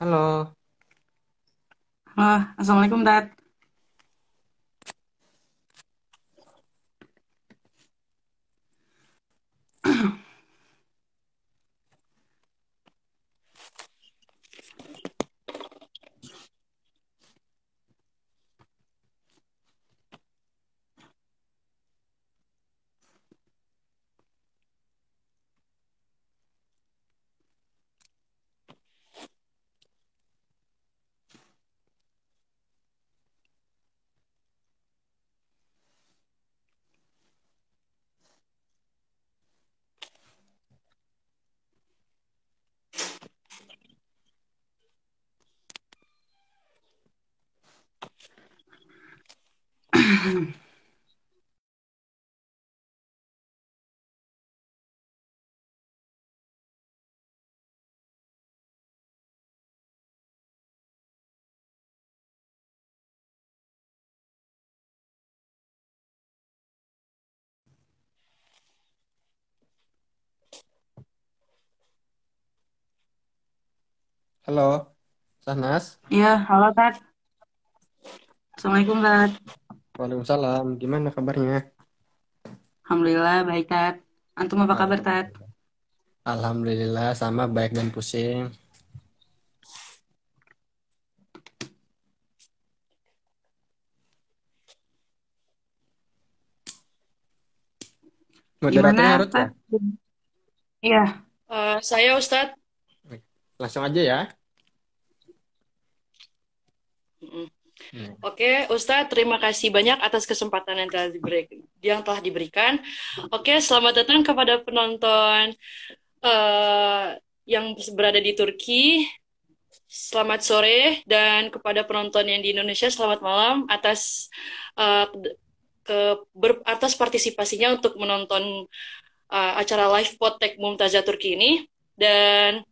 Halo, Halo, Assalamualaikum, Tat. halo, Sahnas. Iya, halo, Tat. Assalamualaikum, Tat. Waalaikumsalam. Gimana kabarnya? Alhamdulillah, baik, Tat. Antum apa kabar, Tat? Alhamdulillah. Alhamdulillah, sama baik dan pusing. Moderatornya Gimana, Harut ya? Tat? Iya, Saya Ustadz. Langsung aja ya. Mm. Hmm. Oke, Ustadz, terima kasih banyak atas kesempatan yang telah diberikan. Oke, selamat datang kepada penonton eh, yang berada di Turki. Selamat sore, dan kepada penonton yang di Indonesia, selamat malam atas eh, atas partisipasinya untuk menonton acara live Potek Mumtazah Turki ini. Dan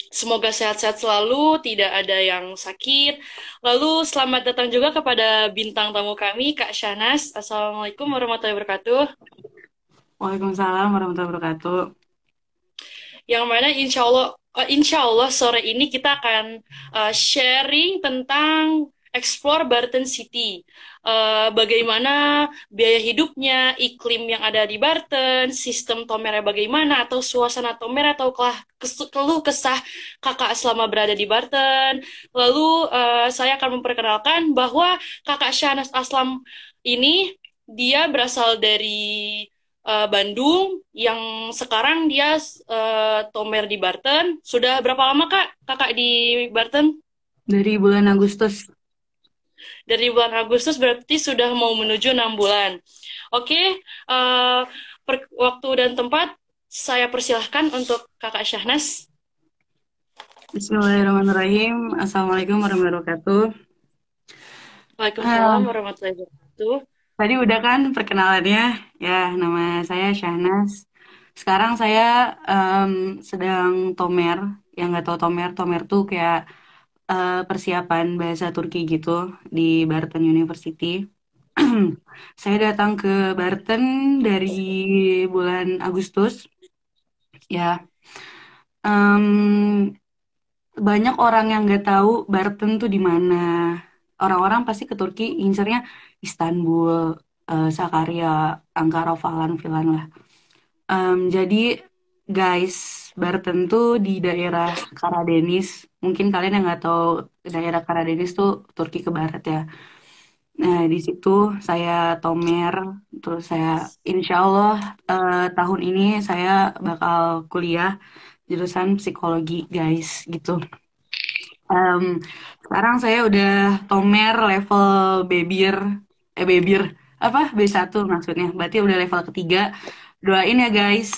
semoga sehat-sehat selalu, tidak ada yang sakit. Lalu selamat datang juga kepada bintang tamu kami, Kak Syahnas. Assalamualaikum warahmatullahi wabarakatuh. Waalaikumsalam warahmatullahi wabarakatuh. Yang mana insya Allah sore ini kita akan sharing tentang explore Barton City. Bagaimana biaya hidupnya, iklim yang ada di Barton, sistem tomernya bagaimana, atau suasana tomer, atau keluh kesah kakak selama berada di Barton. Lalu saya akan memperkenalkan bahwa kakak Syahnas Aslam ini dia berasal dari Bandung, yang sekarang dia tomer di Barton. Sudah berapa lama Kak kakak di Barton? Dari bulan Agustus. Dari bulan Agustus, berarti sudah mau menuju 6 bulan. Oke, waktu dan tempat saya persilahkan untuk kakak Syahnas. Bismillahirrahmanirrahim. Assalamualaikum warahmatullahi wabarakatuh. Waalaikumsalam Ah, warahmatullahi wabarakatuh. Tadi udah kan perkenalannya. Ya, nama saya Syahnas. Sekarang saya em, sedang tomer. Yang nggak tahu tomer, tomer tuh kayak persiapan bahasa Turki gitu di Barton University. Saya datang ke Barton dari bulan Agustus. Ya, em, banyak orang yang nggak tahu Barton tuh di mana. Orang-orang pasti ke Turki incernya Istanbul, Sakarya, Ankara, Falan, Filan lah. Jadi guys, Barton tuh di daerah Karadeniz. Mungkin kalian yang nggak tahu daerah Karadeniz tuh Turki ke barat ya. Nah, di situ saya tomer, terus saya insya Allah tahun ini saya bakal kuliah jurusan psikologi, guys, gitu. Em, Sekarang saya udah tomer level bebir, bebir, apa, B1 maksudnya, berarti udah level ketiga. Doain ya guys,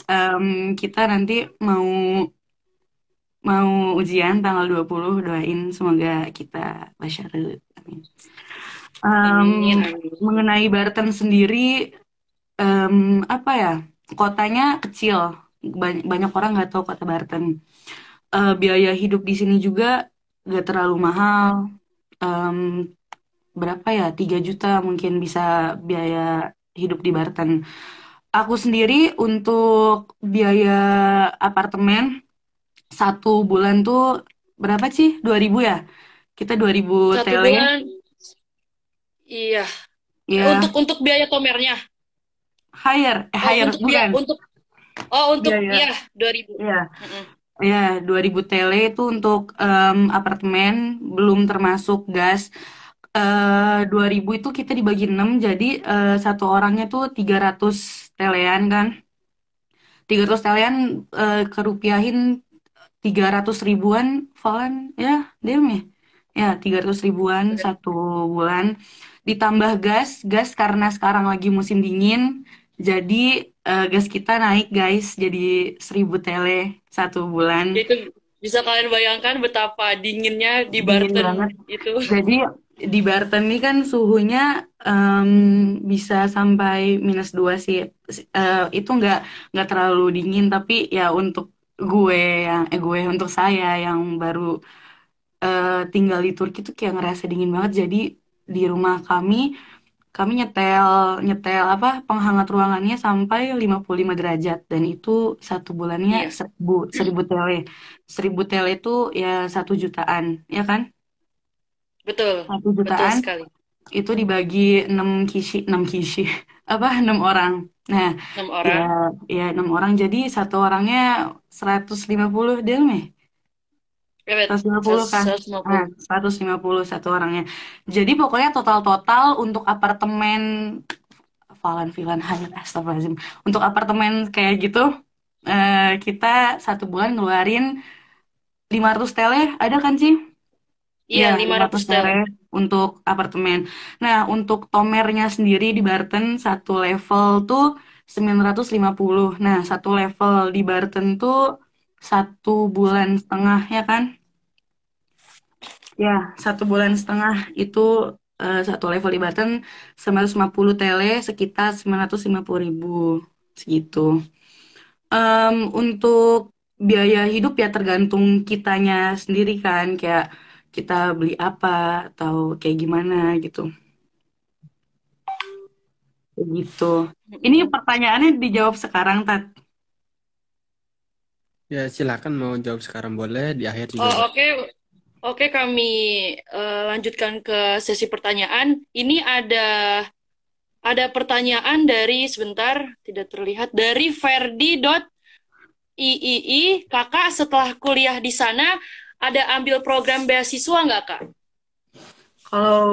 kita nanti mau mau ujian tanggal 20, doain semoga kita basyarul. Amin. Em, Amin, amin. Mengenai Barton sendiri, em, apa ya, kotanya kecil, banyak orang nggak tahu kota Barton. Biaya hidup di sini juga nggak terlalu mahal. Em, Berapa ya? 3 juta mungkin bisa biaya hidup di Barton. Aku sendiri untuk biaya apartemen 1 bulan tuh berapa sih? 2000 ya? Kita 2000 Satu tele. bulan, iya. Ya, Untuk biaya tomernya. Oh, higher bukan. untuk Iya, iya. iya 2000. Iya. Mm-mm. Ya, 2000 tele itu untuk apartemen, belum termasuk gas. 2000 itu kita dibagi 6, jadi satu orangnya tuh 300 telean kan. 300 telean kerupiahin 300 ribuan, Falan, ya, Dem ya. Ya, 300 ribuan satu bulan. Ditambah gas karena sekarang lagi musim dingin, jadi gas kita naik guys, jadi 1000 tele satu bulan. Itu bisa kalian bayangkan betapa dinginnya di Dingin Barton banget. itu. Jadi di Barton ini kan suhunya bisa sampai -2 sih. Itu nggak terlalu dingin, tapi ya untuk untuk saya yang baru tinggal di Turki tuh kayak ngerasa dingin banget. Jadi di rumah kami nyetel nyetel apa penghangat ruangannya sampai 55 derajat, dan itu satu bulannya Iya, 1000 tele. 1000 tele itu ya 1 jutaan, ya kan? betul. Satu Betul jutaan sekali. itu dibagi 6 kishi apa 6 orang. Nah, 6 orang. ya ya 6 orang, jadi satu orangnya 150 dirham ya. Evet, 150 kan? Nah, 150. 150 satu orangnya. Jadi pokoknya total-total untuk apartemen Falan Hayat, astagfirullahaladzim. Untuk apartemen kayak gitu, kita satu bulan ngeluarin 500 tele, ada kan sih? Iya, Ya, 500 500 tel. tele untuk apartemen. Nah, untuk tomernya sendiri di Barton, satu level tuh 950. Nah, satu level di Barton tuh 1 bulan setengah, ya kan? Ya, 1 bulan setengah itu satu level di Barton 950 tele, sekitar 950 ribu segitu. Untuk biaya hidup ya tergantung kitanya sendiri kan, kayak kita beli apa atau kayak gimana gitu. Kayak gitu. Ini Mm-mm. pertanyaannya dijawab sekarang, Tat. Ya, silakan mau jawab sekarang boleh, di akhir juga Oh, boleh. oke. Oke, kami lanjutkan ke sesi pertanyaan. Ini ada pertanyaan dari sebentar, tidak terlihat, dari Ferdi.iii. Kakak setelah kuliah di sana ada ambil program beasiswa nggak, Kak? Kalau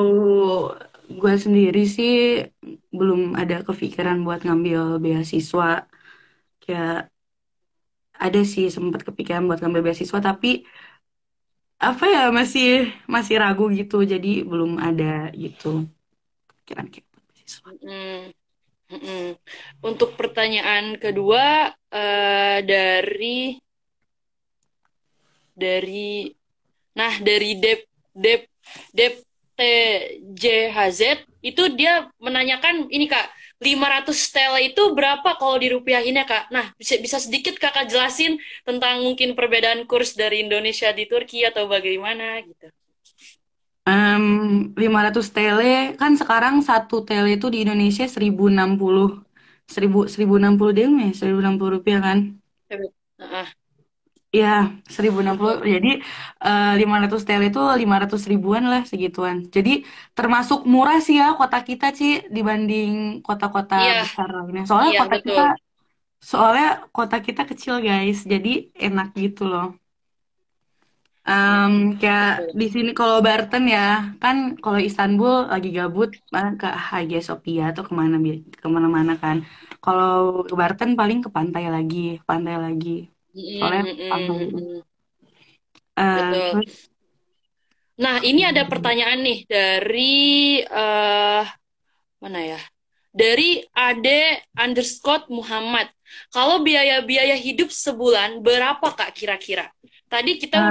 gue sendiri sih belum ada kepikiran buat ngambil beasiswa. Kayak ada sih sempat kepikiran buat ngambil beasiswa, tapi apa ya, masih masih ragu gitu, jadi belum ada gitu pikiran kayak buat beasiswa. Mm-mm. Mm-mm. Untuk pertanyaan kedua dari dari Dep Dep TJHZ itu dia menanyakan ini Kak, 500 stella itu berapa kalau dirupiahinnya Kak? Nah, bisa bisa sedikit Kakak jelasin tentang mungkin perbedaan kurs dari Indonesia di Turki atau bagaimana gitu. 500 tele kan sekarang satu tele itu di Indonesia 1060, 1060 deh, 1060 rupiah kan. Heeh. Ya, 1060. Betul. Jadi 500 TL itu 500 ribuan lah, segituan. Jadi termasuk murah sih ya kota kita sih dibanding kota-kota Iya, besar lainnya. Soalnya iya betul. soalnya kota kita kecil guys, jadi enak gitu loh. Mm, Kayak betul. di sini kalau Barton ya, kan kalau Istanbul lagi gabut malah ke Hagia Sophia atau kemana-mana kan. Kalau ke Barton paling ke pantai lagi. Soalnya Mm, mm, pantai. mm, mm. Betul. Terus Nah, ini ada pertanyaan nih dari eh mana ya? Dari Ade_Muhammad. Kalau biaya-biaya hidup sebulan berapa Kak kira-kira? Tadi kita um,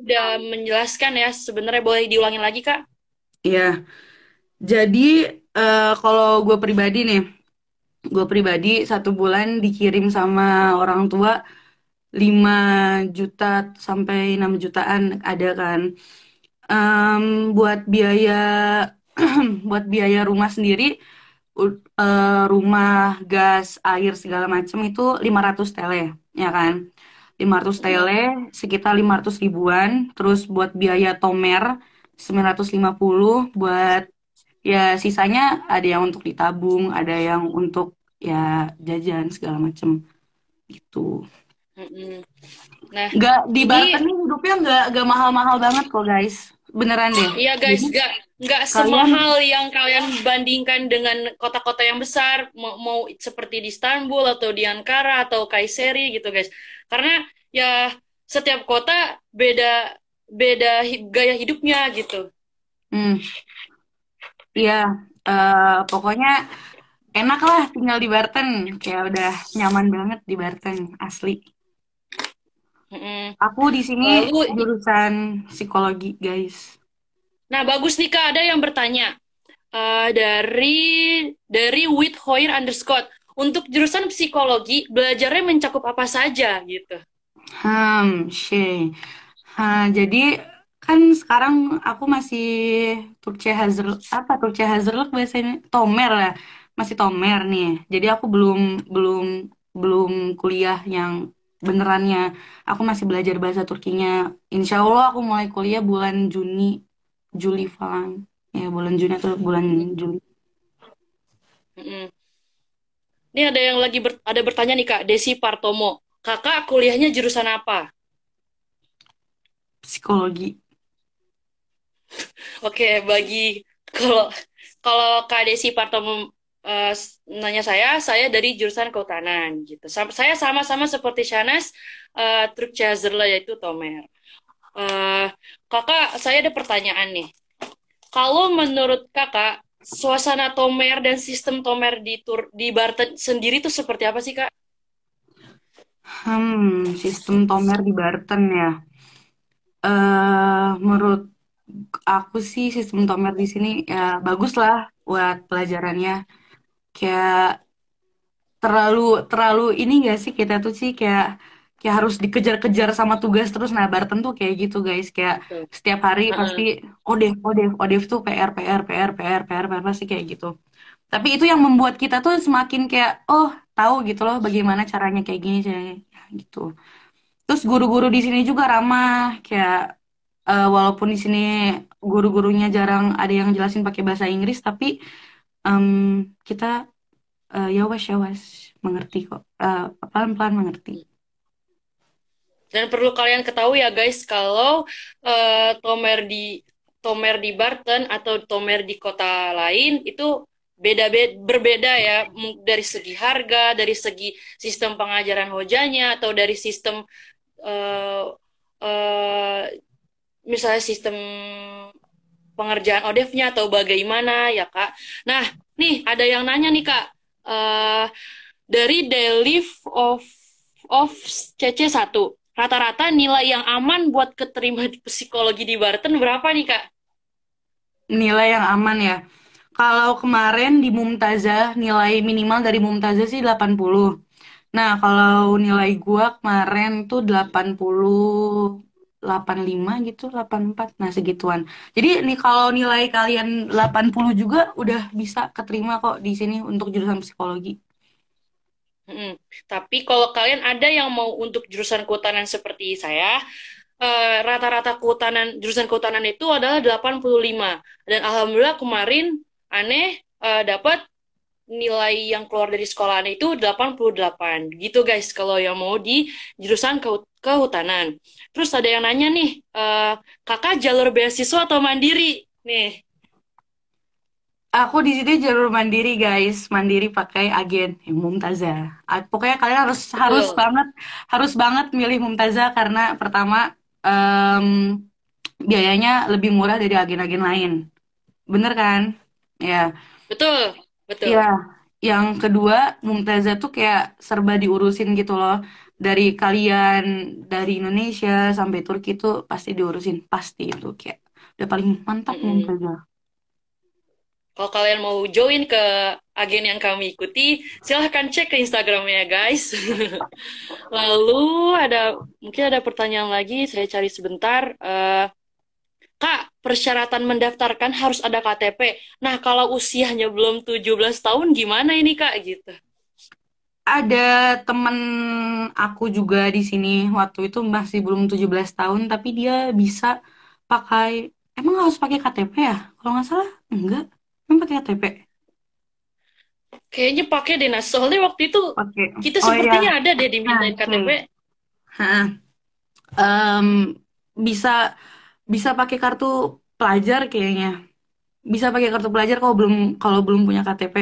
udah menjelaskan ya, sebenarnya boleh diulangi lagi Kak? ya, jadi kalau gue pribadi satu bulan dikirim sama orang tua 5 juta sampai 6 jutaan ada kan. Buat biaya buat biaya rumah sendiri, rumah, gas, air segala macam itu 500 tele, ya kan. 500 tele sekitar 500 ribuan. Terus buat biaya tomer 950, buat ya sisanya ada yang untuk ditabung, ada yang untuk ya jajan segala macem gitu. Mm-mm. Nah, Nggak di Barton ini nih hidupnya nggak mahal-mahal banget kok guys. Beneran deh. iya guys, Jadi nggak kalian semahal yang kalian bandingkan dengan kota-kota yang besar, mau seperti di Istanbul atau di Ankara atau Kayseri gitu guys. Karena ya setiap kota beda beda gaya hidupnya gitu. hmm, iya pokoknya enak lah tinggal di Barton. Kayak udah nyaman banget di Barton asli. Mm-mm. Aku di sini Lalu, jurusan psikologi guys. nah bagus nih Kak, ada yang bertanya. Dari With Hoyer underscore untuk jurusan psikologi belajarnya mencakup apa saja gitu. Shay. Jadi kan sekarang aku masih Turkce Hazırlık apa Turkce Hazırlık bahasanya Tomer ya. Masih Tomer nih. Jadi aku belum belum belum kuliah yang benerannya. Aku masih belajar bahasa Turkinya. Insya Allah aku mulai kuliah bulan Juli falan. Ya bulan Juni atau bulan Juli. Mm-mm. Ini ada yang lagi ada bertanya nih Kak, Desi Partomo. Kakak kuliahnya jurusan apa? Psikologi. Oke, kalau kalau Kak Desi Partomo nanya saya dari jurusan kehutanan gitu. Saya sama-sama seperti Shanas, Türkçe Hazırlı yaitu Tomer. Eh, Kakak, saya ada pertanyaan nih. Kalau menurut kakak, suasana Tomer dan sistem Tomer di Barton sendiri itu seperti apa sih, Kak? Sistem Tomer di Barton ya. Menurut aku sih sistem Tomer di sini ya bagus lah buat pelajarannya. Kayak terlalu terlalu ini gak sih kita tuh sih kayak kayak harus dikejar-kejar sama tugas terus. Nah, Barton tuh kayak gitu guys. Kayak Betul. setiap hari pasti Heeh. Odev tuh PR pasti kayak gitu. Tapi itu yang membuat kita tuh semakin kayak oh tahu gitu loh bagaimana caranya kayak gini caranya gitu. Terus guru-guru di sini juga ramah, kayak walaupun di sini guru-gurunya jarang ada yang jelasin pakai bahasa Inggris, tapi em, kita ya was mengerti kok, pelan-pelan mengerti. Dan perlu kalian ketahui ya guys, kalau Tomer di Barton atau Tomer di kota lain itu berbeda ya, dari segi harga, dari segi sistem pengajaran hojanya atau dari sistem eh, eh, misalnya sistem pengerjaan ODEF-nya atau bagaimana ya Kak. Nah, nih ada yang nanya nih Kak. Eh dari Daily of CC1, rata-rata nilai yang aman buat keterima di psikologi di Barton berapa nih Kak? Nilai yang aman ya. Kalau kemarin di Mumtazah, nilai minimal dari Mumtazah sih 80. Nah, kalau nilai gua kemarin tuh 85 gitu, 84. Nah, segituan. Jadi nih kalau nilai kalian 80 juga udah bisa keterima kok di sini untuk jurusan psikologi. Mm-mm. Tapi kalau kalian ada yang mau untuk jurusan kehutanan seperti saya, rata-rata jurusan kehutanan itu adalah 85. Dan alhamdulillah kemarin aneh dapat nilai yang keluar dari sekolahan itu 88. Gitu guys, kalau yang mau di jurusan kehutanan. Terus ada yang nanya nih, kakak jalur beasiswa atau mandiri? Nih, Aku di sini jalur mandiri guys, mandiri pakai agen yang Mumtazah. Pokoknya kalian harus harus betul. banget harus banget milih Mumtazah karena pertama em, biayanya lebih murah dari agen-agen lain. Bener kan? Ya. Betul, Iya, betul. yang kedua, Mumtazah tuh kayak serba diurusin gitu loh. Dari kalian dari Indonesia sampai Turki tuh pasti diurusin, pasti itu kayak udah paling mantap Mm-mm. Mumtazah. Kalau kalian mau join ke agen yang kami ikuti, silahkan cek ke Instagramnya guys. Lalu mungkin ada pertanyaan lagi, saya cari sebentar. Kak, persyaratan mendaftarkan harus ada KTP. Nah, kalau usianya belum 17 tahun gimana ini Kak gitu? ada temen aku juga di sini waktu itu masih belum 17 tahun tapi dia bisa pakai, emang harus pakai KTP ya? Kalau nggak salah enggak, emang pakai KTP? Kayaknya pakai deh, nah soalnya waktu itu Pakai. kita Oh iya, sepertinya ada deh nah dimintain oke. KTP. Em, bisa bisa pakai kartu pelajar kayaknya. Bisa pakai kartu pelajar kalau belum punya KTP.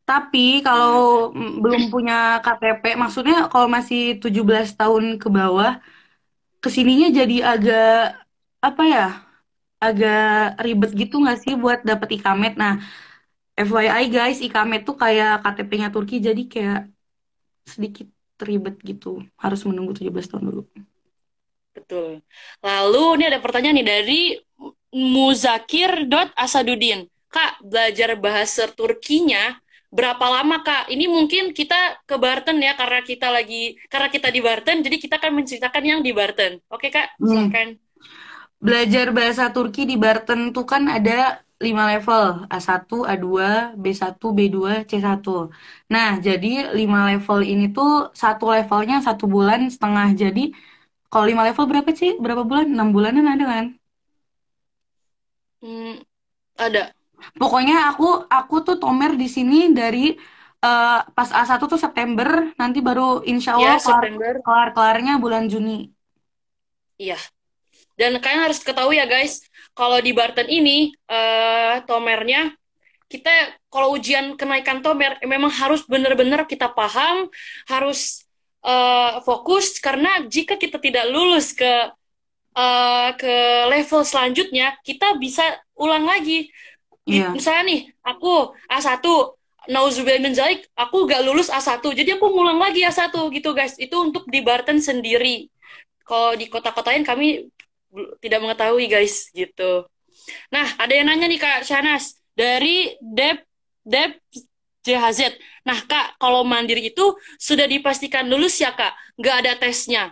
Tapi kalau Nah, belum punya KTP, maksudnya kalau masih 17 tahun ke bawah, kesininya jadi agak apa ya? Agak ribet gitu nggak sih buat dapet ikamet. Nah, FYI guys, ikamet tuh kayak KTP-nya Turki, jadi kayak sedikit ribet gitu. Harus menunggu 17 tahun dulu. betul. Lalu ini ada pertanyaan nih dari Muzakir.asadudin. Kak, belajar bahasa Turkinya berapa lama, Kak? Ini mungkin kita ke Barton ya, karena kita di Barton, jadi kita akan menceritakan yang di Barton. Oke, Kak, Nih, silahkan. belajar bahasa Turki di Barton tuh kan ada 5 level, A1, A2, B1, B2, C1. Nah, jadi 5 level ini tuh satu levelnya 1,5 bulan. Jadi, kalau 5 level berapa sih? Berapa bulan? 6 bulanan ada kan? Hmm, ada. Pokoknya aku tuh tomer di sini dari pas A1 tuh September, nanti baru insya Allah Ya, September. kelarnya bulan Juni. Iya. Dan kalian harus ketahui ya, guys, kalau di Barton ini, tomernya, kita kalau ujian kenaikan tomer memang harus benar-benar kita paham, harus fokus, karena jika kita tidak lulus ke level selanjutnya, kita bisa ulang lagi. Iya, Misalnya nih, aku A1, nauzubillah min dzalik, aku gak lulus A1, jadi aku ngulang lagi A1 gitu guys. Itu untuk di Barton sendiri. Kalau di kota-kota lain kami tidak mengetahui guys gitu. Nah, ada yang nanya nih Kak Shanas dari Dep JHZ. Nah, Kak, kalau mandiri itu sudah dipastikan lulus ya, Kak? Nggak ada tesnya.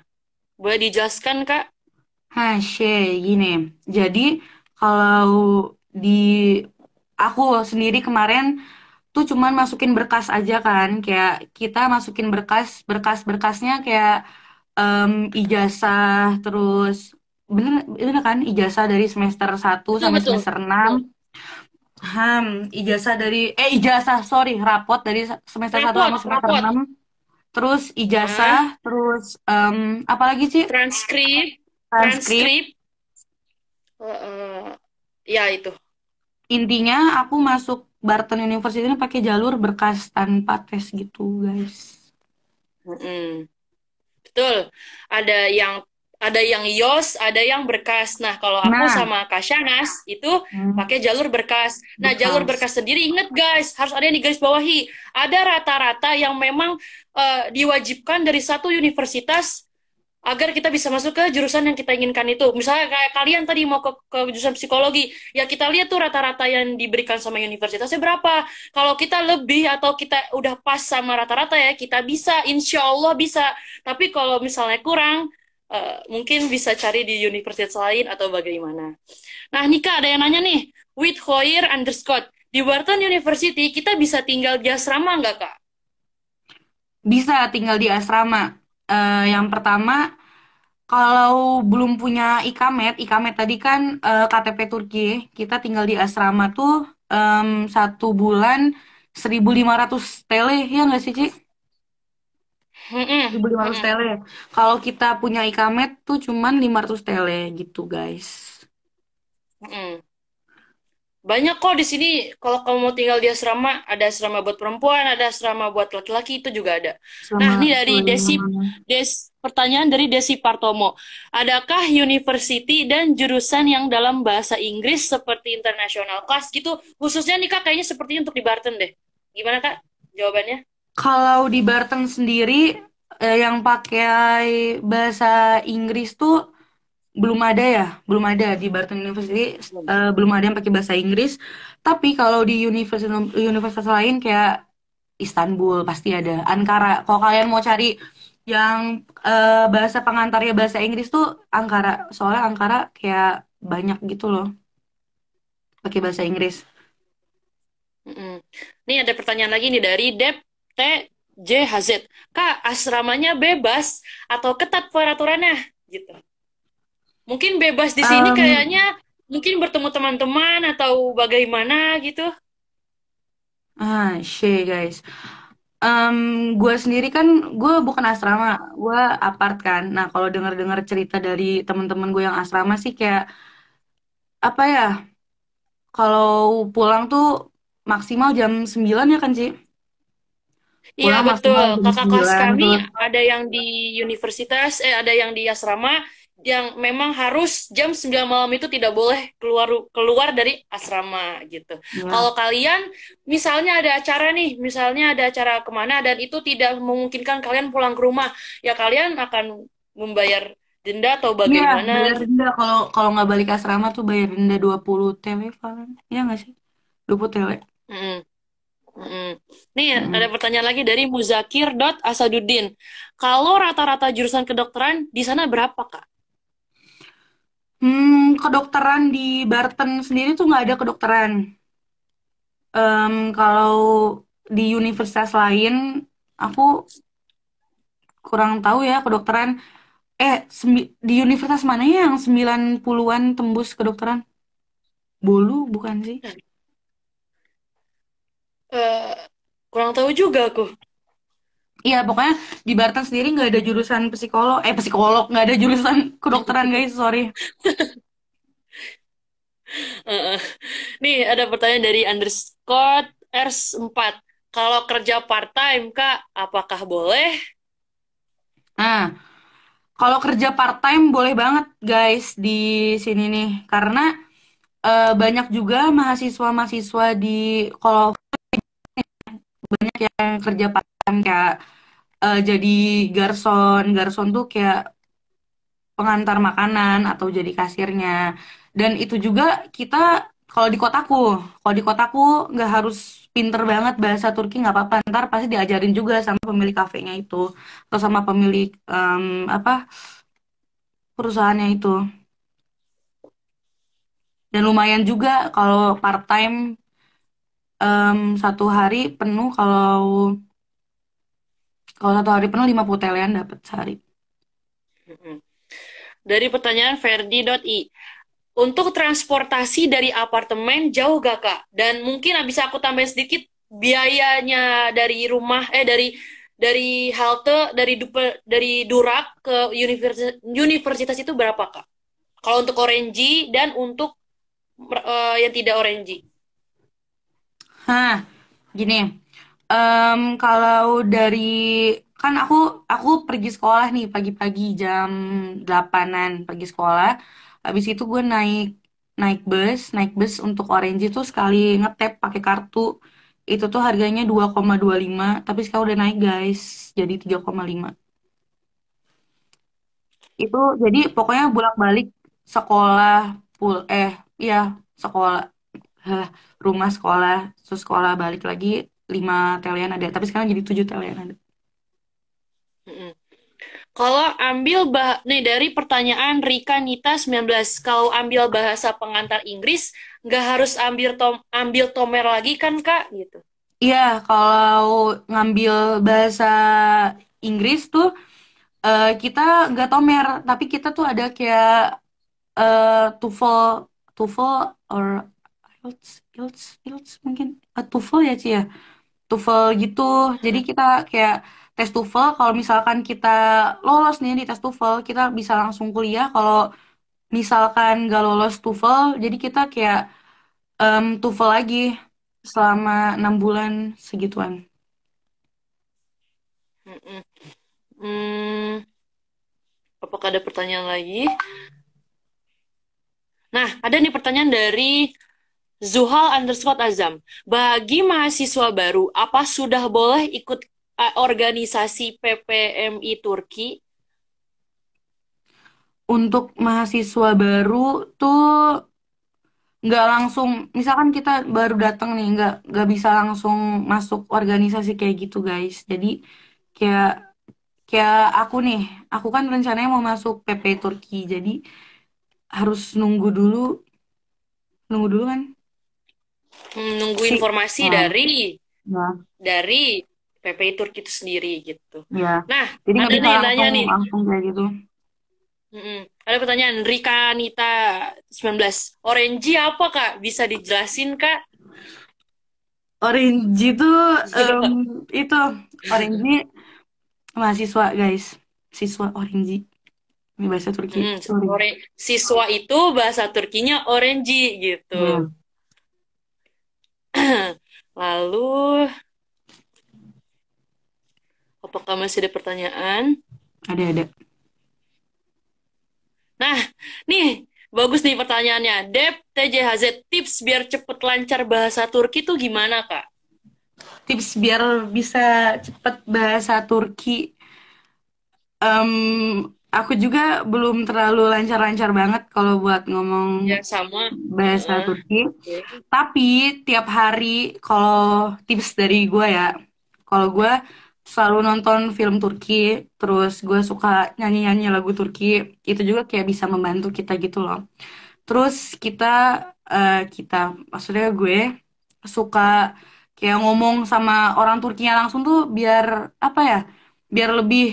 Boleh dijelaskan, Kak? gini. Jadi kalau di aku sendiri kemarin tuh cuman masukin berkas aja kan, kayak kita masukin berkas-berkasnya kayak em, ijazah, terus bener bener kan, ijazah dari semester 1 Betul, sampai betul. semester 6. Betul. Ijazah dari ijazah sorry, rapot dari semester 1 Rapot, sampai semester rapot. 6 Terus ijazah, Ah, terus apa lagi sih? transkrip, Transkrip. transkrip. Ya, itu. Intinya aku masuk Barton University ini pakai jalur berkas tanpa tes gitu, guys. Mm-mm. Betul. Ada yang ada yang YOS, ada yang berkas. Nah, kalau aku Nah, sama Kak Shanas itu hmm, pakai jalur berkas. Nah, jalur berkas. berkas sendiri ingat guys, harus ada yang digarisbawahi. Ada rata-rata yang memang diwajibkan dari satu universitas agar kita bisa masuk ke jurusan yang kita inginkan itu. Misalnya kayak kalian tadi mau ke jurusan psikologi, ya kita lihat tuh rata-rata yang diberikan sama universitasnya berapa. Kalau kita lebih atau kita udah pas sama rata-rata ya, kita bisa, insya Allah bisa. Tapi kalau misalnya kurang, mungkin bisa cari di universitas lain atau bagaimana. Nah, Nika ada yang nanya nih, with Hoyer underscore, di Wharton University kita bisa tinggal di asrama nggak, Kak? Bisa tinggal di asrama. Yang pertama, kalau belum punya ikamet tadi kan KTP Turki, kita tinggal di asrama tuh 1 bulan 1.500 TL, ya nggak sih, Ci? Mm-mm, 1.500 mm-mm. TL. Kalau kita punya ikamet tuh cuman 500 TL gitu, guys. Mm-mm. Banyak kok di sini. Kalau kamu mau tinggal di asrama, ada asrama buat perempuan, ada asrama buat laki-laki, itu juga ada. Nah, Sama ini dari selama pertanyaan dari Desi Partomo. Adakah university dan jurusan yang dalam bahasa Inggris seperti international class gitu? Khususnya nih Kak, kayaknya sepertinya untuk di Barton deh. Gimana Kak? Jawabannya? kalau di Barton sendiri yang pakai bahasa Inggris tuh belum ada di Barton University, Belum. belum ada yang pakai bahasa Inggris. Tapi kalau di universitas lain kayak Istanbul pasti ada. Ankara. Kalau kalian mau cari yang bahasa pengantarnya bahasa Inggris tuh Ankara. Soalnya Ankara kayak banyak gitu loh pakai bahasa Inggris. Mm-mm. Nih ada pertanyaan lagi nih dari Dep T JHZ. Kak, asramanya bebas atau ketat peraturannya? Gitu. Mungkin bebas di sini Em, kayaknya mungkin bertemu teman-teman atau bagaimana gitu. guys. Em, gue sendiri kan, gue bukan asrama, gue apart kan. Nah, kalau dengar-dengar cerita dari teman-teman gue yang asrama sih kayak apa ya? Kalau pulang tuh maksimal jam 9 ya kan sih? Iya Pulang betul, maksimal jam kakak kelas 9 kami terus. ada yang di universitas, ada yang di asrama, yang memang harus jam 9 malam itu tidak boleh keluar keluar dari asrama gitu. Kalau Ya. kalian misalnya ada acara nih, misalnya ada acara kemana dan itu tidak memungkinkan kalian pulang ke rumah, ya kalian akan membayar denda atau Iya, bagaimana bayar gitu. denda kalau kalau nggak balik asrama tuh bayar denda 20 TW, Valen. Iya nggak sih? 20 TW. Mm-mm, mm-mm. Nih ada Mm-mm. pertanyaan lagi dari Muzakir Asaduddin. Kalau rata-rata jurusan kedokteran di sana berapa, Kak? Kedokteran di Barton sendiri tuh nggak ada kedokteran. Kalau di universitas lain, aku kurang tahu ya kedokteran. Di universitas mana ya yang 90-an tembus kedokteran? Bolu bukan sih? Eh, Kurang tahu juga aku. Iya, pokoknya di Barton sendiri nggak ada jurusan psikolog, nggak ada jurusan kedokteran guys, sorry. Heeh. Nih ada pertanyaan dari underscore rs4. Kalau kerja part-time, Kak, apakah boleh? Nah, kalau kerja part time boleh banget guys di sini nih, karena banyak juga mahasiswa-mahasiswa di kalau banyak yang kerja part time kayak jadi garson, garson tuh kayak pengantar makanan atau jadi kasirnya. Dan itu juga kita kalau di kotaku, kalau di kotaku nggak harus pinter banget bahasa Turki nggak apa-apa. Ntar pasti diajarin juga sama pemilik kafenya itu atau sama pemilik apa perusahaannya itu. Dan lumayan juga kalau part time satu hari penuh kalau kalau satu hari penuh 50 telean dapat sehari. Mm-mm. Dari pertanyaan Ferdi.i. Untuk transportasi dari apartemen jauh gak, Kak? Dan mungkin bisa aku tambahin sedikit biayanya dari rumah dari halte dari Durak ke universitas itu berapa, Kak? Kalau untuk Orange dan untuk yang tidak Orange. Hah, gini. Kalau dari kan aku pergi sekolah nih pagi-pagi jam 8-an pergi sekolah. Habis itu gue naik naik bus untuk Orange itu sekali ngetap pakai kartu. Itu tuh harganya 2,25 tapi sekarang udah naik guys jadi 3,5. Itu jadi pokoknya bolak-balik sekolah iya sekolah Hah, rumah sekolah terus sekolah balik lagi 5 telean ada tapi sekarang jadi 7 telean ada. Mm-mm. Kalau nih dari pertanyaan Rika Nita 19, kalau ambil bahasa pengantar Inggris, nggak harus ambil tomer lagi kan, Kak? Gitu. Iya, kalau ngambil bahasa Inggris tuh kita nggak tomer, tapi kita tuh ada kayak TOEFL, TOEFL or IELTS mungkin. TOEFL ya Ci ya, TOEFL gitu. Jadi kita kayak tes TOEFL. Kalau misalkan kita lolos nih di tes TOEFL, kita bisa langsung kuliah. Kalau misalkan nggak lolos TOEFL, jadi kita kayak TOEFL lagi selama 6 bulan segituan. Mm-mm. Hmm, apakah ada pertanyaan lagi? Nah, ada nih pertanyaan dari Zuhal_Azam. Bagi mahasiswa baru, apa sudah boleh ikut organisasi PPMI Turki? Untuk mahasiswa baru tuh nggak langsung, misalkan kita baru datang nih, nggak bisa langsung masuk organisasi kayak gitu guys. Jadi kayak kayak aku kan rencananya mau masuk PP Turki, jadi harus nunggu dulu kan? Nunggu Si, informasi nah, dari nah, dari PPI Turki itu sendiri gitu. Ya, Nah, jadi nggak ada bisa nih nanya langsung nih. langsung kayak gitu. Ada pertanyaan Rika Nita 19. Orange apa Kak? Bisa dijelasin Kak? Orange itu Orange mahasiswa guys, siswa Orange ini bahasa Turki. Sorry. Siswa itu bahasa Turkinya orange gitu. Ya, Lalu, apakah masih ada pertanyaan? ada. Nah, nih, bagus nih pertanyaannya. Dep, TJHZ, tips biar cepet lancar bahasa Turki tuh gimana, Kak? Tips biar bisa cepet bahasa Turki. Em, aku juga belum terlalu lancar-lancar banget kalau buat ngomong Ya, sama. bahasa Heeh. Turki. Oke. Tapi tiap hari kalau tips dari gue ya, kalau gue selalu nonton film Turki, terus gue suka nyanyi-nyanyi lagu Turki, itu juga kayak bisa membantu kita gitu loh. Terus kita maksudnya gue suka kayak ngomong sama orang Turkinya langsung tuh biar apa ya? Biar lebih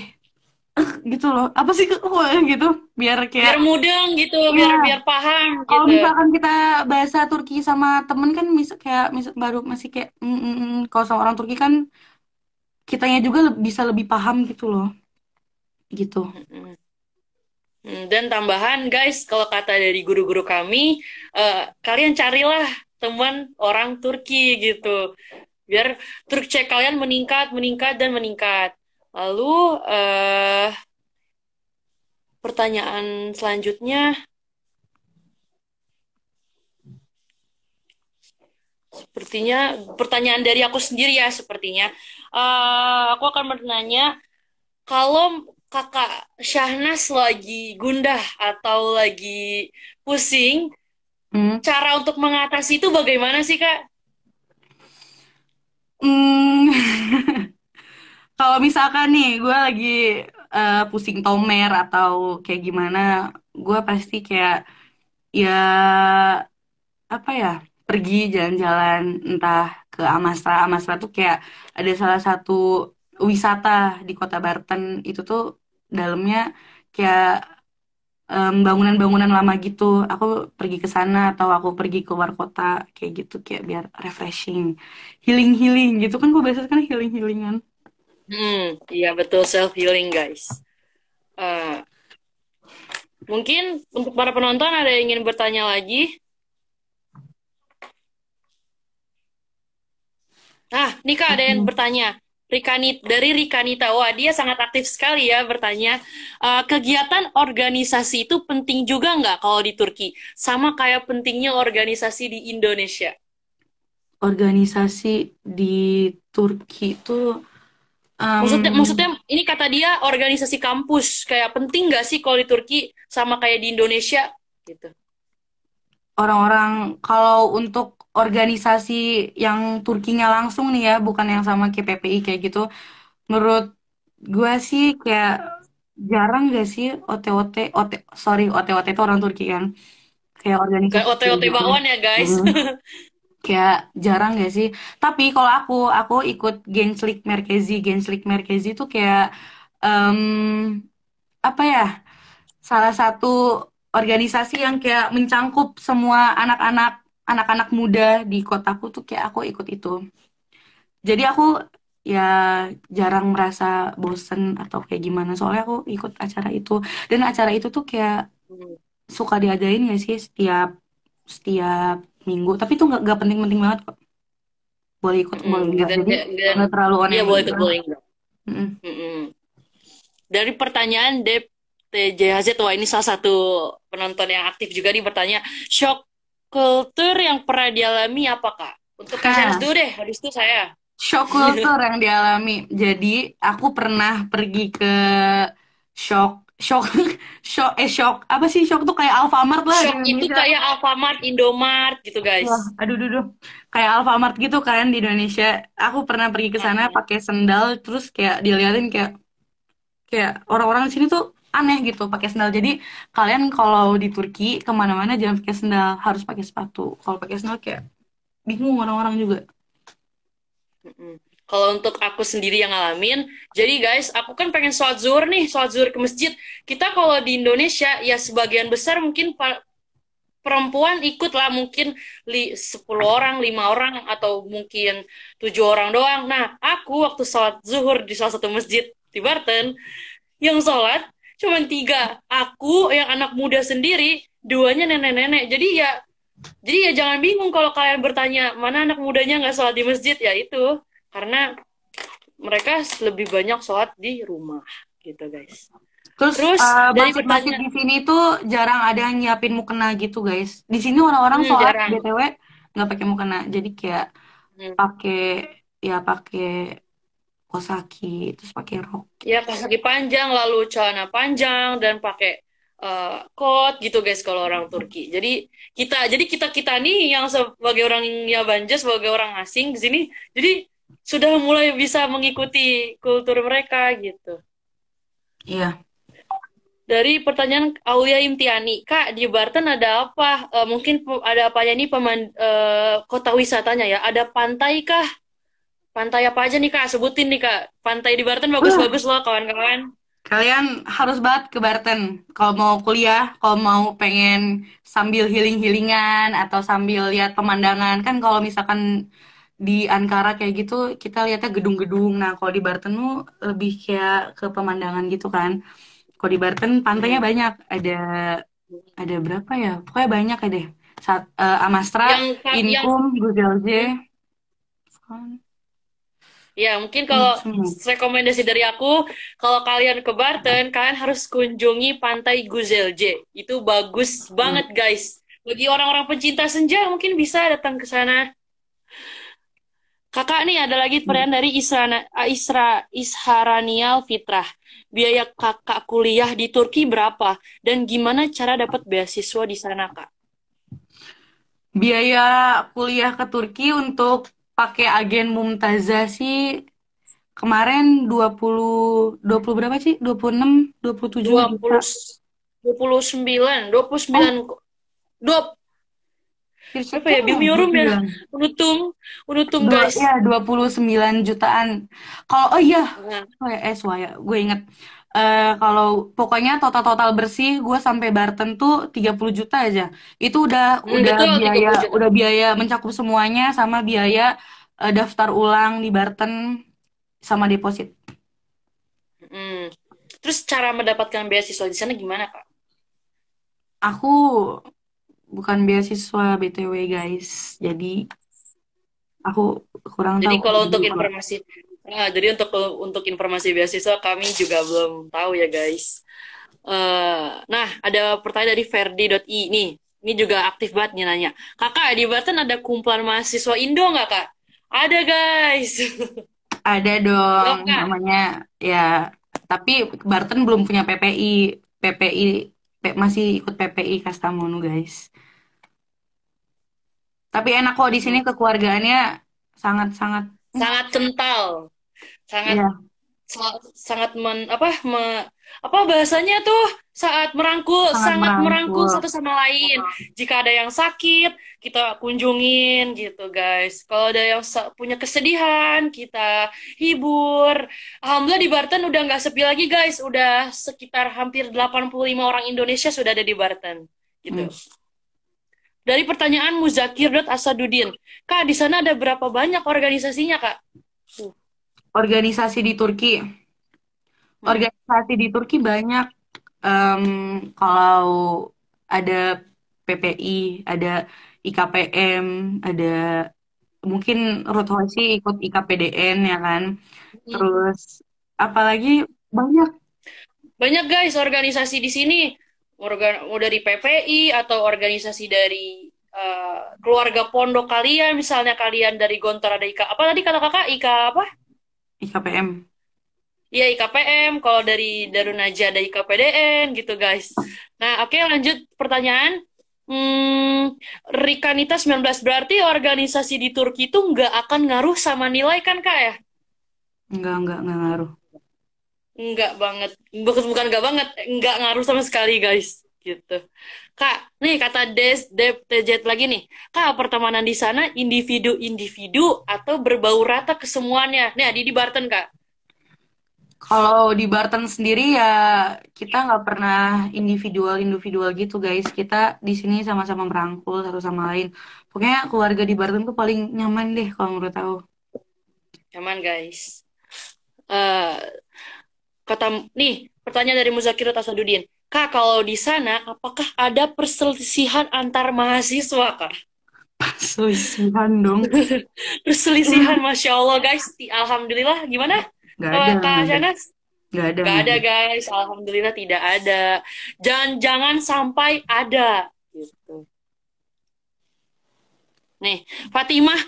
gitu loh. Apa sih kok gitu? Biar kayak Biar mudeng gitu, ya biar biar paham kalau gitu. misalkan kita bahasa Turki sama temen kan misal baru masih kayak kalau sama orang Turki kan kitanya juga bisa lebih paham gitu loh. Gitu. Mm-mm. Dan tambahan guys, kalau kata dari guru-guru kami, kalian carilah teman orang Turki gitu. Biar Turk cek kalian meningkat, meningkat, dan meningkat. Lalu, pertanyaan selanjutnya, sepertinya pertanyaan dari aku sendiri ya, sepertinya. Aku akan bertanya, kalau kakak Syahnas lagi gundah atau lagi pusing, Hmm. cara untuk mengatasi itu bagaimana sih, Kak? Hmm. Kalau misalkan nih gue lagi pusing tomer atau kayak gimana, gue pasti kayak ya apa ya pergi jalan-jalan entah ke Amasra. Amasra tuh kayak ada salah satu wisata di kota Barten itu tuh dalamnya kayak bangunan-bangunan lama gitu. Aku pergi ke sana atau aku pergi keluar kota kayak gitu kayak biar refreshing, healing-healing gitu kan gue biasa kan healing-healingan. Iya betul self healing guys. Eh, Mungkin untuk para penonton ada yang ingin bertanya lagi. Nah, nih Kak ada yang bertanya. Dari Rikanita, wah dia sangat aktif sekali ya bertanya. Kegiatan organisasi itu penting juga nggak kalau di Turki? Sama kayak pentingnya organisasi di Indonesia. Organisasi di Turki itu Maksudnya ini kata dia organisasi kampus kayak penting nggak sih kalau di Turki sama kayak di Indonesia gitu. orang-orang kalau untuk organisasi yang Turkinya langsung nih ya, bukan yang sama kayak PPI kayak gitu, menurut gue sih kayak jarang gak sih OTOT itu orang Turki kan, kayak Kayak organisasi kayak OT-OT gitu. bakwan ya guys. Mm. Kayak jarang gak sih? Tapi kalau aku ikut Gençlik Merkezi itu kayak em, apa ya? Salah satu organisasi yang kayak mencangkup semua anak-anak muda di kotaku tuh kayak aku ikut itu. Jadi aku ya jarang merasa bosen atau kayak gimana soalnya aku ikut acara itu dan acara itu tuh kayak suka diadain gak sih setiap setiap minggu. Tapi itu nggak penting-penting banget kok. Boleh ikut boleh enggak. Jadi Dan nggak terlalu on iya and boleh off ikut lah. boleh enggak. Mm-mm. Mm-mm. Dari pertanyaan DPTJHZ, wah ini salah satu penonton yang aktif juga nih bertanya, shock culture yang pernah dialami apa Kak? Untuk Kak Syahnas Nah, dulu deh, habis itu saya. shock culture yang dialami. Jadi aku pernah pergi ke shock, shock, shock. Apa sih shock tuh kayak Alfamart lah di Shock itu Indonesia. kayak Alfamart, Indomart gitu guys. Wah, aduh. Kayak Alfamart gitu kan di Indonesia. Aku pernah pergi ke sana Nah, pakai sendal, terus kayak diliatin kayak kayak orang-orang di sini tuh aneh gitu pakai sendal. Jadi kalian kalau di Turki kemana-mana jangan pakai sendal, harus pakai sepatu. Kalau pakai sendal kayak bingung orang-orang juga. mm-mm. Kalau untuk aku sendiri yang ngalamin, jadi guys, aku kan pengen sholat zuhur ke masjid. Kita kalau di Indonesia, ya sebagian besar mungkin perempuan ikut lah, mungkin 10 orang, 5 orang, atau mungkin 7 orang doang. Nah, aku waktu sholat zuhur di salah satu masjid di Barton, yang sholat cuma 3. Aku yang anak muda sendiri, 2-nya nenek-nenek. Jadi ya jangan bingung kalau kalian bertanya, mana anak mudanya nggak sholat di masjid, ya itu. Karena mereka lebih banyak sholat di rumah, gitu guys. Terus Terus dari masjid-masjid pertanyaan, di sini tuh jarang ada yang nyiapin mukena gitu guys. Di sini orang-orang sholat jarang. BTW nggak pakai mukena. Jadi kayak Hmm. pakai kosaki, terus pakai rok. Ya kaki panjang, lalu celana panjang, dan pakai coat gitu guys kalau orang Turki. Jadi kita nih yang sebagai orang Yabancı, sebagai orang asing di sini, jadi sudah mulai bisa mengikuti kultur mereka gitu. Iya. Dari pertanyaan Aulia Imtiani, Kak, di Barton ada apa? Mungkin ada apa aja nih kota wisatanya ya? Ada pantai kah? Pantai apa aja nih Kak? Sebutin nih Kak. Pantai di Barton Wah, bagus-bagus loh kawan-kawan. kalian harus banget ke Barton. Kalau mau kuliah, kalau mau pengen sambil healing-healingan atau sambil lihat pemandangan. Kan kalau misalkan di Ankara kayak gitu, kita lihatnya gedung-gedung. Nah, kalau di Barton tuh lebih kayak ke pemandangan gitu kan. Kalau di Barton pantainya Hmm. banyak. Ada berapa ya? Pokoknya banyak ya deh. Amastra, Yang Inkum, Guzelje, hmm, ya mungkin banyak kalau semua. rekomendasi dari aku, kalau kalian ke Barton, kalian harus kunjungi Pantai Güzelce. Itu bagus Hmm. banget guys. Bagi orang-orang pencinta senja mungkin bisa datang ke sana. Kakak nih ada lagi pertanyaan dari Isharanial Fitrah. Biaya kakak kuliah di Turki berapa? Dan gimana cara dapat beasiswa di sana, Kak? Biaya kuliah ke Turki untuk pakai agen Mumtazah sih kemarin 20 berapa sih? 26, 27 Dua juta. puluh 29 Oh, dua berapa Tirceknya ya? Bilmiyorum ya. 29. Unutum guys. Ya, 29 jutaan. Kalau, oh iya, Nah, Swaya, gue inget. Kalau pokoknya total-total bersih, gue sampai Barton tuh 30 juta aja. Itu udah betul biaya, 30 juta. mencakup semuanya sama biaya daftar ulang di Barton sama deposit. Hmm. Terus cara mendapatkan beasiswa di sana gimana, Kak? Aku bukan beasiswa BTW guys, jadi aku kurang Jadi tahu kalau untuk kalau informasi, jadi untuk informasi beasiswa kami juga belum tahu ya guys. Nah, ada pertanyaan dari Ferdi.i nih. Ini juga aktif banget nih nanya. Kakak, di Barton ada kumpulan mahasiswa Indo nggak, Kak? Ada, guys. ada dong Halo, Kak. namanya ya, tapi Barton belum punya PPI. PPI masih ikut PPI Kastamonu guys. Tapi enak kok di sini Hmm. kekeluargaannya sangat-sangat Sangat kental. Sangat ya, sangat apa bahasanya tuh sangat sangat merangkul merangkul. satu sama lain. Jika ada yang sakit, kita kunjungin gitu, guys. Kalau ada yang punya kesedihan, kita hibur. Alhamdulillah di Barton udah nggak sepi lagi, guys. Udah sekitar hampir 85 orang Indonesia sudah ada di Barton. Gitu. Hmm. Dari pertanyaan Muzakir.Asadudin. Kak, di sana ada berapa banyak organisasinya, Kak? Organisasi di Turki. Hmm. Organisasi di Turki banyak. Em, Kalau ada PPI, ada IKPM, ada mungkin Ruth Hoisi ikut IKPDN ya kan. Terus apalagi banyak. Banyak guys organisasi di sini. Mau dari PPI atau organisasi dari keluarga pondok kalian, misalnya kalian dari Gontor ada IKA apa tadi kata kakak IKA apa? IKPM. Iya IKPM, kalau dari Darun Najah ada IKPDN gitu guys. Nah oke lanjut pertanyaan. Rikanita 19 berarti organisasi di Turki itu nggak akan ngaruh sama nilai kan kak ya? Enggak ngaruh. Nggak banget, bukan nggak banget, nggak ngaruh sama sekali guys. gitu. Kak, nih kata TJ lagi nih. Kak, pertemanan di sana individu-individu atau berbau rata kesemuanya? Nih, di Barton, Kak. Kalau di Barton sendiri ya kita nggak pernah individual gitu guys. Kita di sini sama-sama merangkul satu sama lain. Pokoknya keluarga di Barton tuh paling nyaman deh kalau menurut aku. Nyaman, guys. Eh nih, pertanyaan dari Muzakirut Asadudin. Kak, kalau di sana, apakah ada perselisihan antar mahasiswa, Kak? Selisihan dong. Perselisihan, Masya Allah, guys. Alhamdulillah, gimana? Nggak ada, Kak Shanas? nggak ada. Gak ada, guys. Alhamdulillah tidak ada. Jangan sampai ada. Gitu. Nih, Fatimah.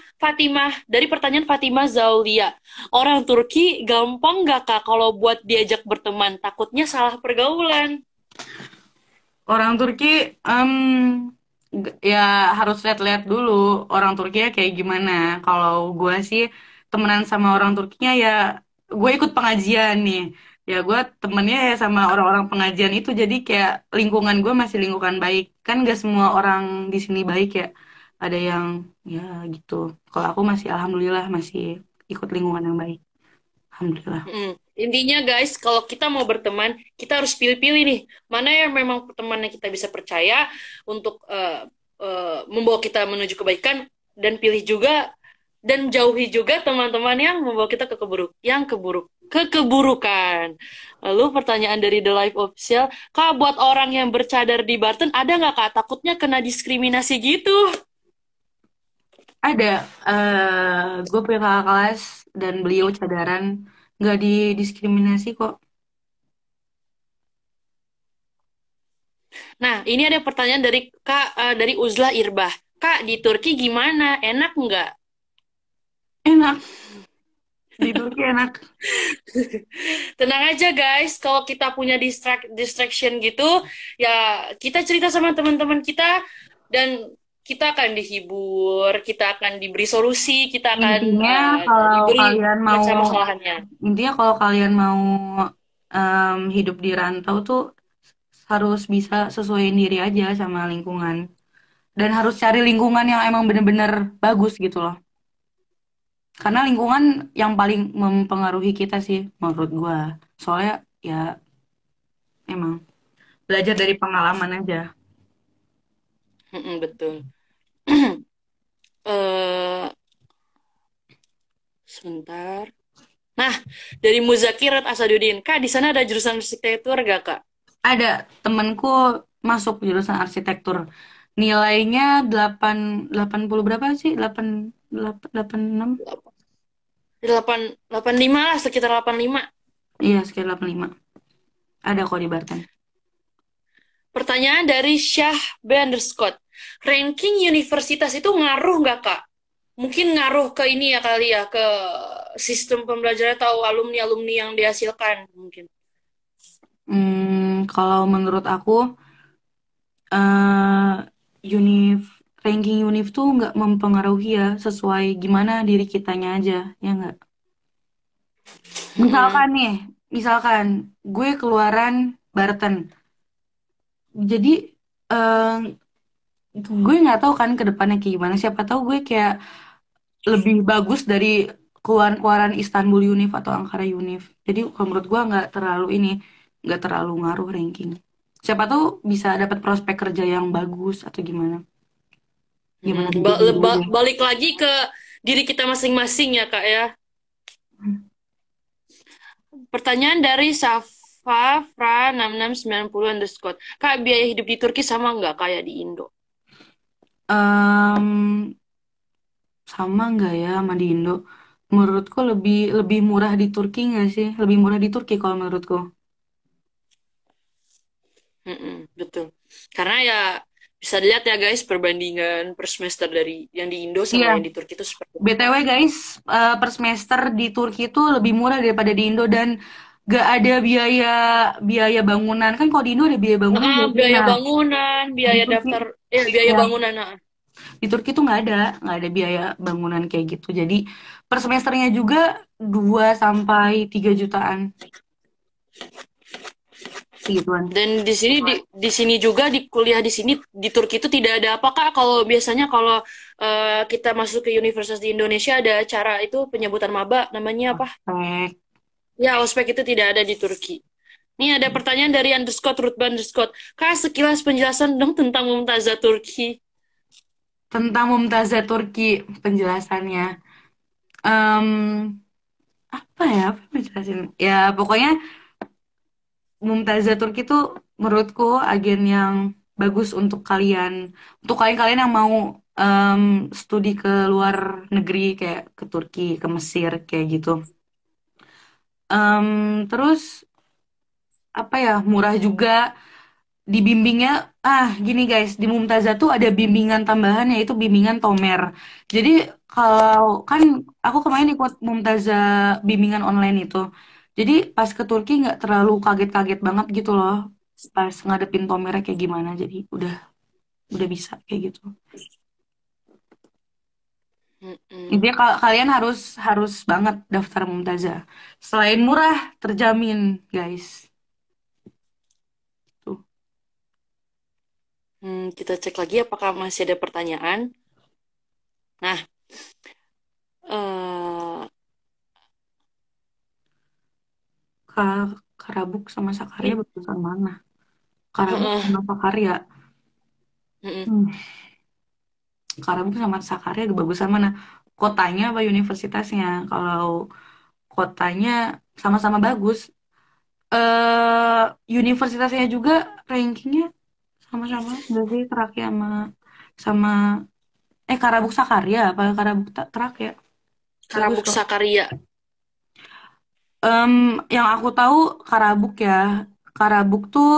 Dari pertanyaan Fatimah Zaulia. Orang Turki gampang gak, Kak, kalau buat diajak berteman? Takutnya salah pergaulan. Orang Turki, ya harus lihat-lihat dulu orang Turkinya kayak gimana. Kalau gue sih temenan sama orang Turkinya ya, gue ikut pengajian nih. Ya gue temennya ya sama orang-orang pengajian itu, jadi kayak lingkungan gue masih lingkungan baik. Kan gak semua orang di sini baik ya. Ada yang ya gitu. Kalau aku masih alhamdulillah masih ikut lingkungan yang baik. Alhamdulillah. Intinya guys, kalau kita mau berteman, kita harus pilih-pilih nih. Mana yang memang temannya kita bisa percaya untuk membawa kita menuju kebaikan, dan pilih juga dan jauhi juga teman-teman yang membawa kita ke keburukan. Lalu pertanyaan dari The Life Official, Kak, buat orang yang bercadar di Barton, ada nggak, Kak, takutnya kena diskriminasi gitu? Ada, gue punya kakak kelas dan beliau cadaran, nggak didiskriminasi kok. Nah, ini ada pertanyaan dari Kak, dari Uzla Irbah. Kak, di Turki gimana? Enak nggak? Enak, di Turki enak. Tenang aja guys, kalau kita punya distraction gitu, ya kita cerita sama teman-teman kita dan kita akan dihibur, kita akan diberi solusi, kita akan Intinya kalau diberi kalian mau, masalah-masalahnya. intinya kalau kalian mau hidup di rantau tuh harus bisa sesuaiin diri aja sama lingkungan. Dan harus cari lingkungan yang emang bener-bener bagus gitu loh. Karena lingkungan yang paling mempengaruhi kita sih menurut gua. Soalnya ya emang belajar dari pengalaman aja. Betul. Sebentar. Nah, dari Muzakirat Asadudin, Kak, di sana ada jurusan arsitektur gak, Kak? Ada temenku masuk jurusan arsitektur. Nilainya 80 berapa sih? 86? 85 lah, sekitar 85. Iya, sekitar 85. Ada kok di Barton. Pertanyaan dari Syah Banderscott. Ranking universitas itu ngaruh nggak, Kak? Mungkin ngaruh ke ini ya kali ya, ke sistem pembelajaran atau alumni-alumni yang dihasilkan mungkin. Kalau menurut aku, ranking univ tuh nggak mempengaruhi ya, sesuai gimana diri kitanya aja, ya nggak? Misalkan gue keluaran Barton, jadi gue nggak tahu kan ke depannya kayak gimana. Siapa tahu gue kayak lebih bagus dari keluaran Istanbul Univ atau Ankara Univ. Jadi kalau menurut gue nggak terlalu ngaruh ranking. Siapa tahu bisa dapat prospek kerja yang bagus atau gimana. Balik lagi ke diri kita masing-masing ya, Kak ya. Pertanyaan dari Safafra 6690 _ Kak, biaya hidup di Turki sama nggak kayak di Indo? Sama nggak ya sama di Indo? Menurutku lebih murah di Turki nggak sih? Lebih murah di Turki kalau menurutku. Betul. Karena ya bisa dilihat ya guys, perbandingan per semester dari yang di Indo sama yang di Turki itu seperti apa. BTW guys, per semester di Turki itu lebih murah daripada di Indo dan gak ada biaya bangunan. Kan kalau di Indo ada biaya bangunan. Biaya bangunan, biaya daftar, biaya bangunan. Di Turki tuh nggak ada biaya bangunan kayak gitu. Jadi per semesternya juga 2 sampai 3 jutaan. Begituan. Dan di sini juga di kuliah di sini di Turki itu tidak ada apa Kak kalau biasanya kalau kita masuk ke universitas di Indonesia ada acara itu penyebutan maba namanya apa? Ospek. Ya, ospek itu tidak ada di Turki. Ini ada pertanyaan dari underscore Rutban underscore. Kak, sekilas penjelasan dong tentang Mumtazah Turki. Tentang Mumtazah Turki penjelasannya. Em, apa ya? Apa yang dijelasin? Ya pokoknya Mumtazah Turki itu menurutku agen yang bagus untuk kalian-kalian yang mau studi ke luar negeri kayak ke Turki, ke Mesir kayak gitu. Terus apa ya? Murah juga. Dibimbingnya gini guys, di Mumtazah tuh ada bimbingan tambahan yaitu bimbingan Tomer. Jadi kalau kan aku kemarin ikut Mumtazah bimbingan online itu, jadi pas ke Turki nggak terlalu kaget-kaget banget gitu loh pas ngadepin Tomernya kayak gimana, jadi udah bisa kayak gitu. Mm-mm. Intinya kalian harus harus banget daftar Mumtazah. Selain murah, terjamin guys. Tuh. Kita cek lagi apakah masih ada pertanyaan. Nah, eh Karabuk sama Sakarya ini, bagusan mana? Karabuk heeh, sama Sakarya. mm-mm. Hmm, Karabuk sama Sakarya bagusan mana? Kotanya apa universitasnya? Kalau kotanya sama-sama bagus. Universitasnya juga rankingnya sama-sama. Berarti Trakya sama Karabuk Sakarya apa Karabuk Trakya? Bagus Karabuk kok. Sakarya. Em, yang aku tahu Karabuk ya. Karabuk tuh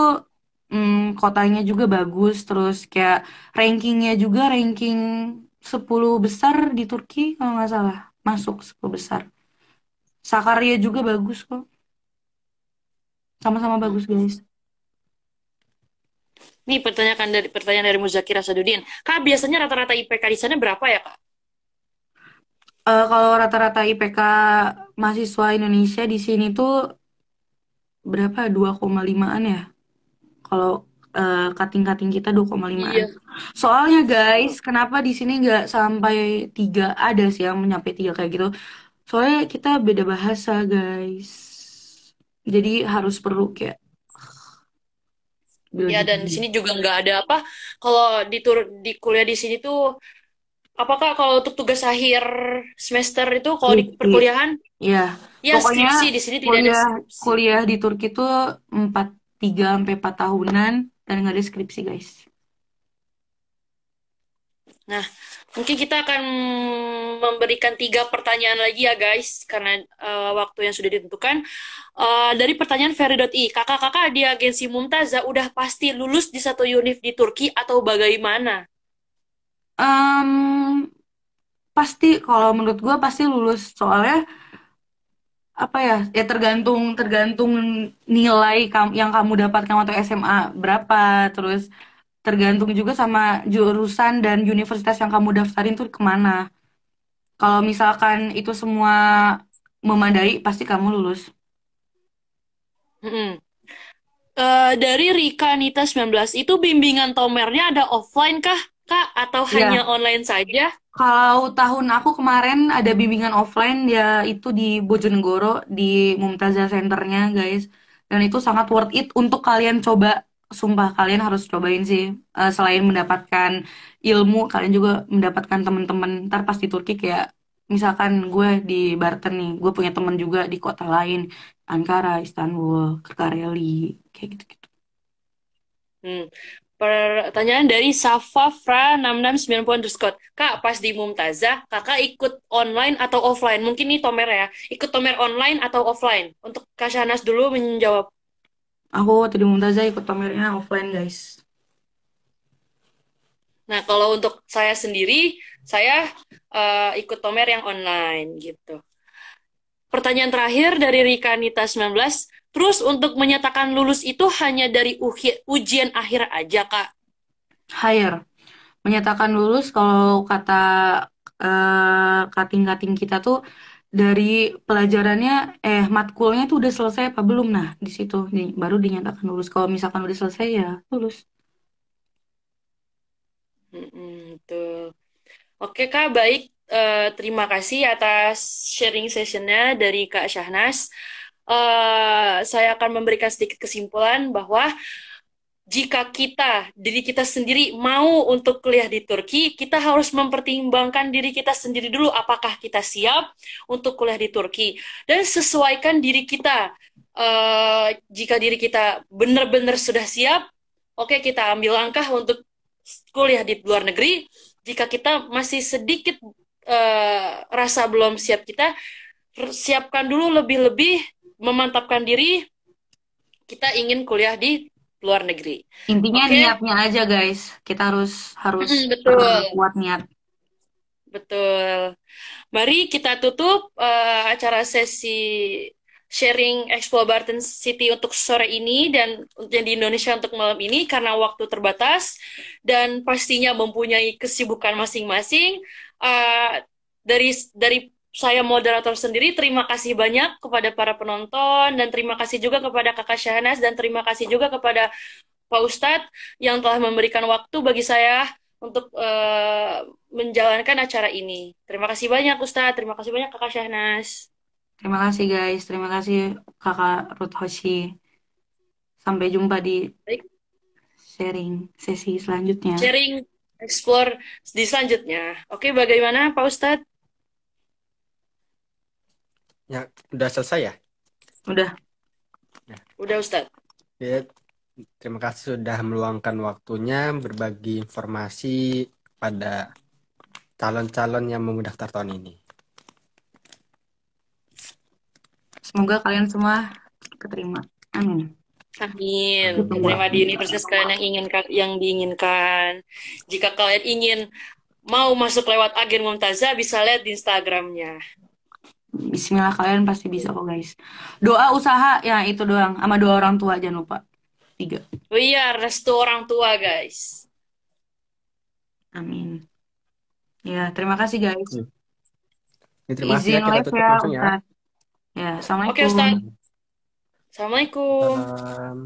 kotanya juga bagus. Terus kayak rankingnya juga ranking 10 besar di Turki kalau nggak salah. Masuk 10 besar. Sakarya juga bagus kok. Sama-sama Hmm. bagus guys. Nih pertanyaan dari Muzakir Asadudin. Kak, biasanya rata-rata IPK di sana berapa ya, Kak? Kalau rata-rata IPK mahasiswa Indonesia di sini tuh berapa? 2,5-an ya? Kalau cutting-cutting kita 2,5-an. Iya. Soalnya guys, kenapa di sini nggak sampai 3? Ada sih yang nyampe 3 kayak gitu. Soalnya kita beda bahasa guys. Jadi harus perlu kayak Ya, lebih. dan di sini juga nggak ada apa. Kalau di kuliah di sini tuh, apakah kalau untuk tugas akhir semester itu kalau di Skripsi. perkuliahan, Ya, ya pokoknya skripsi di sini tidak ada kuliah skripsi. kuliah di Turki tuh 3 sampai 4 tahunan dan nggak ada skripsi guys. Nah, mungkin kita akan memberikan 3 pertanyaan lagi ya guys, karena waktu yang sudah ditentukan. Dari pertanyaan Ferry.i, kakak-kakak di agensi Mumtazah udah pasti lulus di satu univ di Turki atau bagaimana? Em, Pasti kalau menurut gue pasti lulus soalnya apa ya tergantung tergantung nilai yang kamu dapatkan waktu SMA berapa, terus tergantung juga sama jurusan dan universitas yang kamu daftarin tuh kemana. Kalau misalkan itu semua memadai pasti kamu lulus. Mm-mm. Dari Rika Nita 19, itu bimbingan Tomernya ada offline kah, Kak? Atau hanya Ya, online saja? kalau tahun aku kemarin ada bimbingan offline ya itu di Bojonegoro di Mumtazah Centernya guys, dan itu sangat worth it untuk kalian coba. Sumpah kalian harus cobain sih. Selain mendapatkan ilmu kalian juga mendapatkan teman-teman ntar pas di Turki kayak misalkan gue di Barten nih gue punya teman juga di kota lain, Ankara, Istanbul, Kırklareli kayak gitu-gitu. Hmm. Pertanyaan dari Safafra 6690 underscore. Kak, pas di Mumtazah, kakak ikut online atau offline? Mungkin ini Tomer ya. Ikut Tomer online atau offline? Untuk Kak Shanas dulu menjawab. Aku waktu di Mumtazah ikut pamernya offline guys. Nah, kalau untuk saya sendiri, saya ikut Tomer yang online gitu. Pertanyaan terakhir dari Rika Nita 19. Terus untuk menyatakan lulus itu hanya dari ujian akhir aja, Kak? Hire menyatakan lulus kalau kata kating-kating kita tuh dari pelajarannya, matkulnya tuh udah selesai apa belum? Nah, di situ baru dinyatakan lulus. Kalau misalkan udah selesai ya lulus. Betul. Oke Kak, baik. Terima kasih atas sharing sessionnya dari Kak Syahnas. Saya akan memberikan sedikit kesimpulan bahwa jika diri kita sendiri mau untuk kuliah di Turki, kita harus mempertimbangkan diri kita sendiri dulu, apakah kita siap untuk kuliah di Turki. Dan sesuaikan diri kita. Jika diri kita benar-benar sudah siap, oke, kita ambil langkah untuk kuliah di luar negeri. Jika kita masih sedikit rasa belum siap, kita siapkan dulu lebih-lebih, memantapkan diri, kita ingin kuliah di luar negeri. Intinya Oke. niatnya aja guys. Kita harus Betul, kuat niat. betul. Mari kita tutup acara sesi sharing Explore Barton City untuk sore ini dan di Indonesia untuk malam ini karena waktu terbatas dan pastinya mempunyai kesibukan masing-masing. Dari saya moderator sendiri, terima kasih banyak kepada para penonton dan terima kasih juga kepada Kakak Syahnas dan terima kasih juga kepada Pak Ustadz yang telah memberikan waktu bagi saya untuk menjalankan acara ini. Terima kasih banyak Ustadz, terima kasih banyak Kakak Syahnas. Terima kasih guys. Terima kasih Kakak Ruth Hoshi. Sampai jumpa di Baik, sharing sesi selanjutnya. sharing, explore di selanjutnya. Oke, bagaimana Pak Ustadz? Ya, udah selesai ya? Udah. Udah Ustadz. Ya, terima kasih sudah meluangkan waktunya berbagi informasi pada calon-calon yang mau mendaftar tahun ini. Semoga kalian semua keterima. Amin. Amin. Gitu, Diterima Mbak. di universitas kalian yang diinginkan. Jika kalian ingin mau masuk lewat agen Mumtazah, bisa lihat di Instagramnya. Bismillah, kalian pasti bisa kok guys. Doa, usaha, ya itu doang. Sama doa orang tua jangan lupa. 3. Oh iya, restu orang tua, guys. Amin. Ya, terima kasih guys. Ya, terima kasih ya, Izin kita live tutup ya, langsung ya. Ustaz. Ya, Oke, Assalamualaikum. Ustaz. Assalamualaikum. Salam.